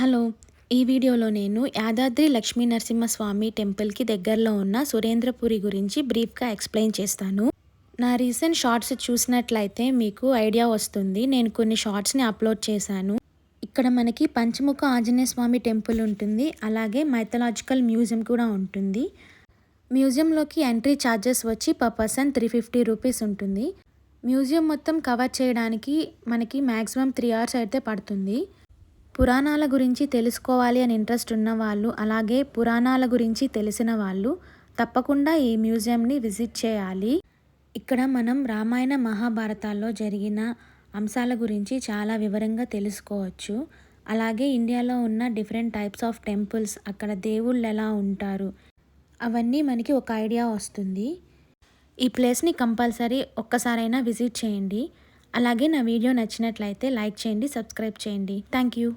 Hello! ఈ వీడియోలో నేను యాదాద్రి లక్ష్మీ నరసింహస్వామి టెంపుల్‌కి దగ్గరలో ఉన్న సురేంద్రపురి గురించి బ్రీఫ్‌గా ఎక్స్‌ప్లెయిన్ చేస్తాను. నా రీసెంట్ షార్ట్స్ చూసినట్లయితే మీకు ఐడియా వస్తుంది. నేను కొన్ని షార్ట్స్‌ని అప్‌లోడ్ చేశాను. ఇక్కడ మనకి పంచముఖ ఆంజనేయ స్వామి టెంపుల్ ఉంటుంది. అలాగే మైథలాజికల్ మ్యూజియం కూడా ఉంటుంది. మ్యూజియంలోకి ఎంట్రీ ఛార్జెస్ వచ్చి పర్ పర్సన్ 350 రూపీస్ ఉంటుంది. మ్యూజియం మొత్తం కవర్ చేయడానికి మనకి మాక్సిమం 3 అవర్స్ అయితే పడుతుంది. పురాణాల గురించి తెలుసుకోవాలి అని ఇంట్రెస్ట్ ఉన్నవాళ్ళు, అలాగే పురాణాల గురించి తెలిసిన వాళ్ళు తప్పకుండా ఈ మ్యూజియంని విజిట్ చేయాలి. ఇక్కడ మనం రామాయణ మహాభారతాల్లో జరిగిన అంశాల గురించి చాలా వివరంగా తెలుసుకోవచ్చు. అలాగే ఇండియాలో ఉన్న డిఫరెంట్ టైప్స్ ఆఫ్ టెంపుల్స్, అక్కడ దేవుళ్ళు ఎలా ఉంటారు, అవన్నీ మనకి ఒక ఐడియా వస్తుంది. ఈ ప్లేస్ని కంపల్సరీ ఒక్కసారైనా విజిట్ చేయండి. అలాగే నా వీడియో నచ్చినట్లయితే లైక్ చేయండి, సబ్స్క్రైబ్ చేయండి. Thank you.